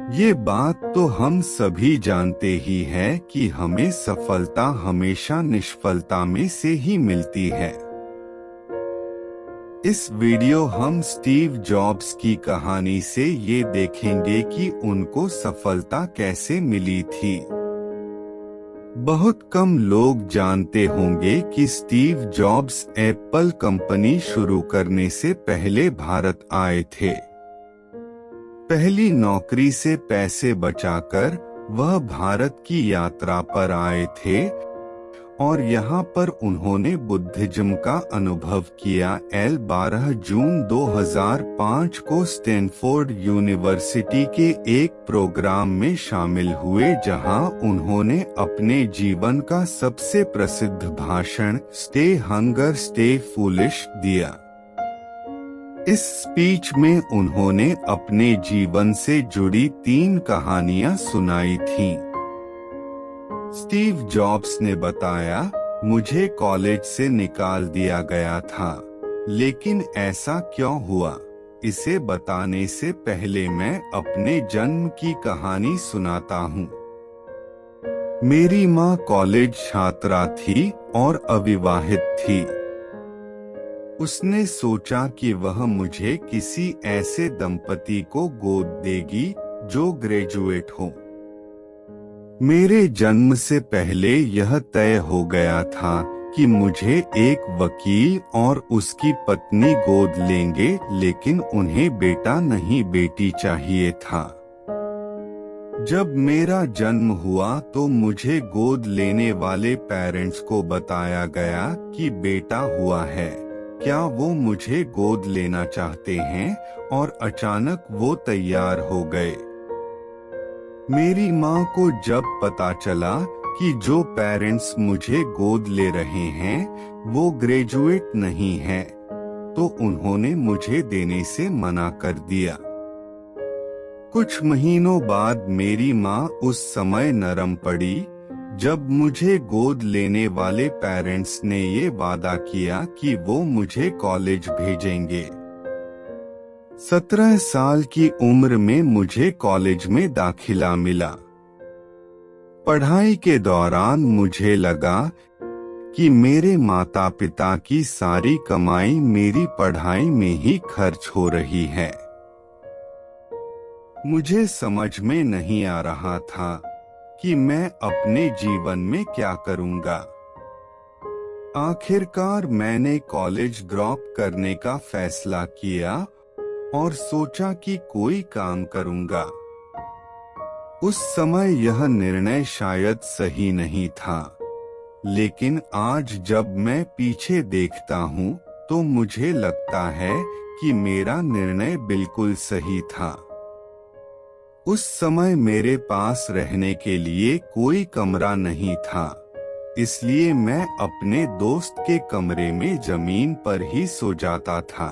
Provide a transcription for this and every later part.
ये बात तो हम सभी जानते ही है कि हमें सफलता हमेशा निष्फलता में से ही मिलती है। इस वीडियो हम स्टीव जॉब्स की कहानी से ये देखेंगे कि उनको सफलता कैसे मिली थी। बहुत कम लोग जानते होंगे कि स्टीव जॉब्स एप्पल कंपनी शुरू करने से पहले भारत आए थे। पहली नौकरी से पैसे बचाकर वह भारत की यात्रा पर आए थे और यहाँ पर उन्होंने बुद्धिज्म का अनुभव किया। 12 जून 2005 को स्टैनफोर्ड यूनिवर्सिटी के एक प्रोग्राम में शामिल हुए जहाँ उन्होंने अपने जीवन का सबसे प्रसिद्ध भाषण स्टे हंगर स्टे फूलिश दिया। इस स्पीच में उन्होंने अपने जीवन से जुड़ी 3 कहानियां सुनाई थीं। स्टीव जॉब्स ने बताया, मुझे कॉलेज से निकाल दिया गया था, लेकिन ऐसा क्यों हुआ? इसे बताने से पहले मैं अपने जन्म की कहानी सुनाता हूँ। मेरी माँ कॉलेज छात्रा थी और अविवाहित थी। उसने सोचा कि वह मुझे किसी ऐसे दंपति को गोद देगी जो ग्रेजुएट हो। मेरे जन्म से पहले यह तय हो गया था कि मुझे एक वकील और उसकी पत्नी गोद लेंगे, लेकिन उन्हें बेटा नहीं बेटी चाहिए था। जब मेरा जन्म हुआ तो मुझे गोद लेने वाले पेरेंट्स को बताया गया कि बेटा हुआ है, क्या वो मुझे गोद लेना चाहते हैं? और अचानक वो तैयार हो गए। मेरी माँ को जब पता चला कि जो पेरेंट्स मुझे गोद ले रहे हैं वो ग्रेजुएट नहीं है, तो उन्होंने मुझे देने से मना कर दिया। कुछ महीनों बाद मेरी माँ उस समय नरम पड़ी जब मुझे गोद लेने वाले पेरेंट्स ने ये वादा किया कि वो मुझे कॉलेज भेजेंगे। 17 साल की उम्र में मुझे कॉलेज में दाखिला मिला। पढ़ाई के दौरान मुझे लगा कि मेरे माता पिता की सारी कमाई मेरी पढ़ाई में ही खर्च हो रही है। मुझे समझ में नहीं आ रहा था कि मैं अपने जीवन में क्या करूंगा। आखिरकार मैंने कॉलेज ड्रॉप करने का फैसला किया और सोचा कि कोई काम करूंगा। उस समय यह निर्णय शायद सही नहीं था, लेकिन आज जब मैं पीछे देखता हूँ तो मुझे लगता है कि मेरा निर्णय बिल्कुल सही था। उस समय मेरे पास रहने के लिए कोई कमरा नहीं था, इसलिए मैं अपने दोस्त के कमरे में जमीन पर ही सो जाता था।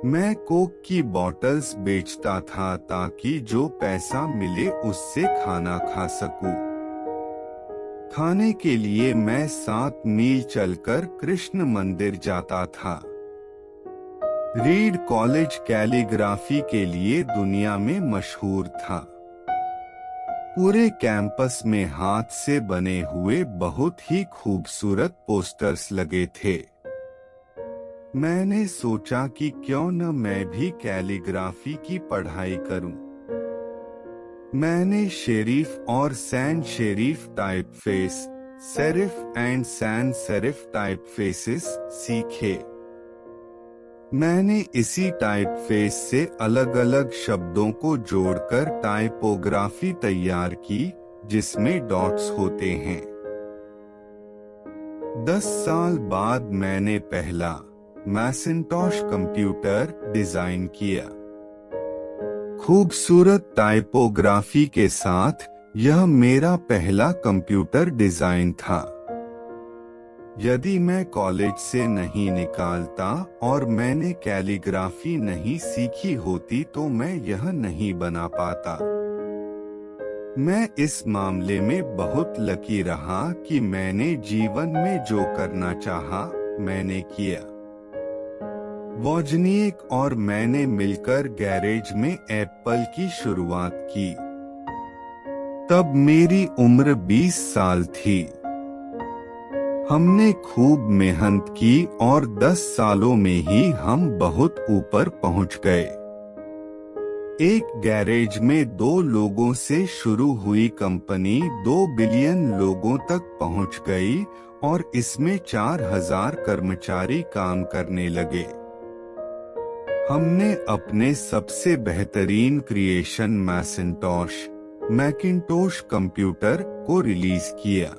मैं कोक की बॉटल्स बेचता था ताकि जो पैसा मिले उससे खाना खा सकूं। खाने के लिए मैं 7 मील चलकर कृष्ण मंदिर जाता था। रीड कॉलेज कैलीग्राफी के लिए दुनिया में मशहूर था। पूरे कैंपस में हाथ से बने हुए बहुत ही खूबसूरत पोस्टर्स लगे थे। मैंने सोचा कि क्यों न मैं भी कैलीग्राफी की पढ़ाई करूं। मैंने शेरिफ और sans serif typeface, serif and sans serif typefaces सीखे। मैंने इसी टाइपफेस से अलग अलग शब्दों को जोड़कर टाइपोग्राफी तैयार की, जिसमें डॉट्स होते हैं। 10 साल बाद मैंने पहला मैसिंटॉश कंप्यूटर डिजाइन किया। खूबसूरत टाइपोग्राफी के साथ यह मेरा पहला कंप्यूटर डिजाइन था। यदि मैं कॉलेज से नहीं निकालता और मैंने कैलीग्राफी नहीं सीखी होती तो मैं यह नहीं बना पाता। मैं इस मामले में बहुत लकी रहा कि मैंने जीवन में जो करना चाहा मैंने किया। वॉजनिएक और मैंने मिलकर गैरेज में एप्पल की शुरुआत की। तब मेरी उम्र 20 साल थी। हमने खूब मेहनत की और 10 सालों में ही हम बहुत ऊपर पहुंच गए। एक गैरेज में 2 लोगों से शुरू हुई कंपनी 2 बिलियन लोगों तक पहुंच गई और इसमें 4000 कर्मचारी काम करने लगे। हमने अपने सबसे बेहतरीन क्रिएशन मैकिंटोश कंप्यूटर को रिलीज किया।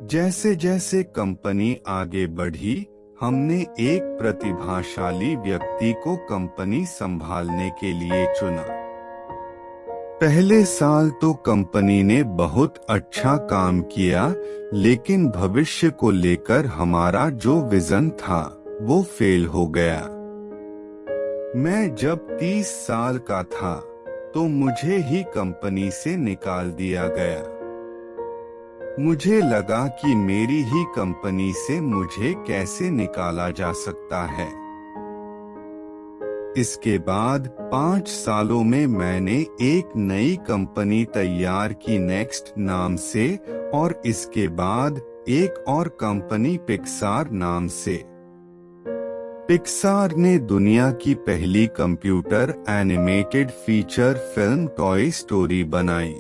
जैसे जैसे कंपनी आगे बढ़ी, हमने एक प्रतिभाशाली व्यक्ति को कंपनी संभालने के लिए चुना। पहले साल तो कंपनी ने बहुत अच्छा काम किया, लेकिन भविष्य को लेकर हमारा जो विजन था वो फेल हो गया। मैं जब 30 साल का था तो मुझे ही कंपनी से निकाल दिया गया। मुझे लगा कि मेरी ही कंपनी से मुझे कैसे निकाला जा सकता है। इसके बाद 5 सालों में मैंने एक नई कंपनी तैयार की नेक्स्ट नाम से, और इसके बाद एक और कंपनी पिक्सार नाम से। पिक्सार ने दुनिया की पहली computer animated feature film toy story बनाई।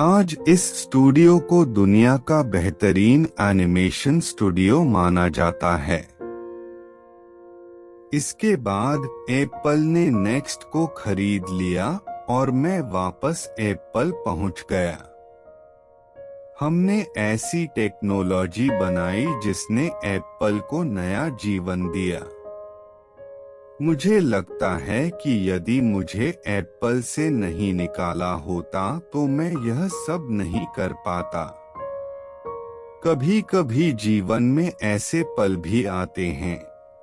आज इस स्टूडियो को दुनिया का बेहतरीन एनिमेशन स्टूडियो माना जाता है। इसके बाद एप्पल ने नेक्स्ट को खरीद लिया और मैं वापस एप्पल पहुंच गया। हमने ऐसी टेक्नोलॉजी बनाई जिसने एप्पल को नया जीवन दिया। मुझे लगता है कि यदि मुझे एप्पल से नहीं निकाला होता तो मैं यह सब नहीं कर पाता। कभी कभी जीवन में ऐसे पल भी आते हैं,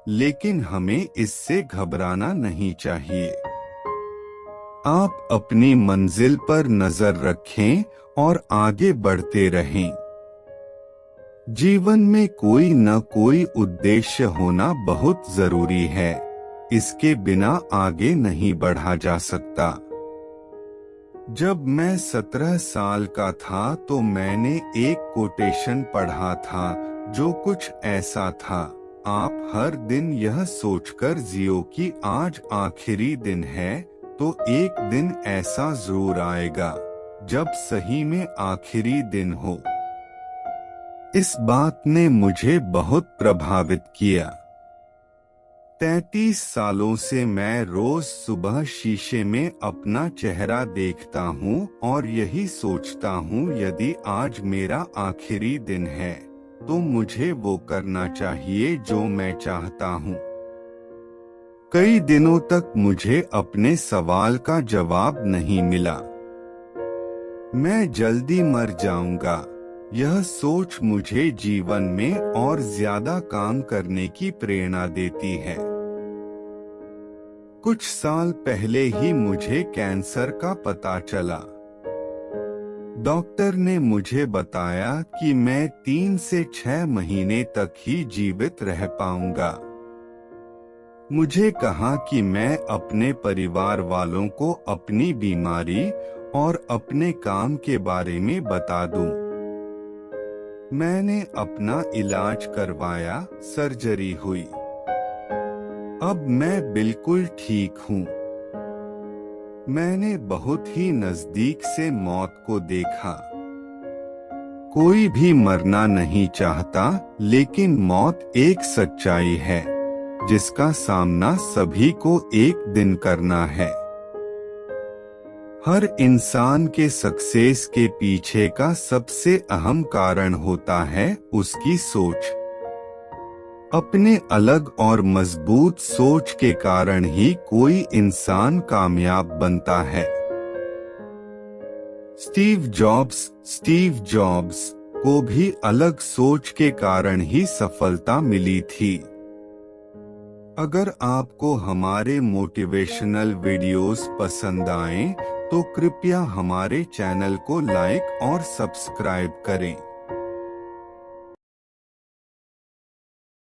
लेकिन हमें इससे घबराना नहीं चाहिए। आप अपनी मंजिल पर नजर रखें और आगे बढ़ते रहें। जीवन में कोई न कोई उद्देश्य होना बहुत जरूरी है। इसके बिना आगे नहीं बढ़ा जा सकता। जब मैं 17 साल का था तो मैंने एक कोटेशन पढ़ा था जो कुछ ऐसा था, आप हर दिन यह सोचकर जियो कि आज आखिरी दिन है, तो एक दिन ऐसा जरूर आएगा जब सही में आखिरी दिन हो। इस बात ने मुझे बहुत प्रभावित किया। 33 सालों से मैं रोज सुबह शीशे में अपना चेहरा देखता हूँ और यही सोचता हूँ, यदि आज मेरा आखिरी दिन है तो मुझे वो करना चाहिए जो मैं चाहता हूँ। कई दिनों तक मुझे अपने सवाल का जवाब नहीं मिला। मैं जल्दी मर जाऊंगा, यह सोच मुझे जीवन में और ज्यादा काम करने की प्रेरणा देती है। कुछ साल पहले ही मुझे कैंसर का पता चला। डॉक्टर ने मुझे बताया कि मैं 3 से 6 महीने तक ही जीवित रह पाऊंगा। मुझे कहा कि मैं अपने परिवार वालों को अपनी बीमारी और अपने काम के बारे में बता दूं। मैंने अपना इलाज करवाया, सर्जरी हुई। अब मैं बिल्कुल ठीक हूँ। मैंने बहुत ही नजदीक से मौत को देखा। कोई भी मरना नहीं चाहता, लेकिन मौत एक सच्चाई है जिसका सामना सभी को एक दिन करना है। हर इंसान के सक्सेस के पीछे का सबसे अहम कारण होता है उसकी सोच। अपने अलग और मजबूत सोच के कारण ही कोई इंसान कामयाब बनता है। स्टीव जॉब्स को भी अलग सोच के कारण ही सफलता मिली थी। अगर आपको हमारे मोटिवेशनल वीडियोस पसंद आएं, तो कृपया हमारे चैनल को लाइक और सब्सक्राइब करें।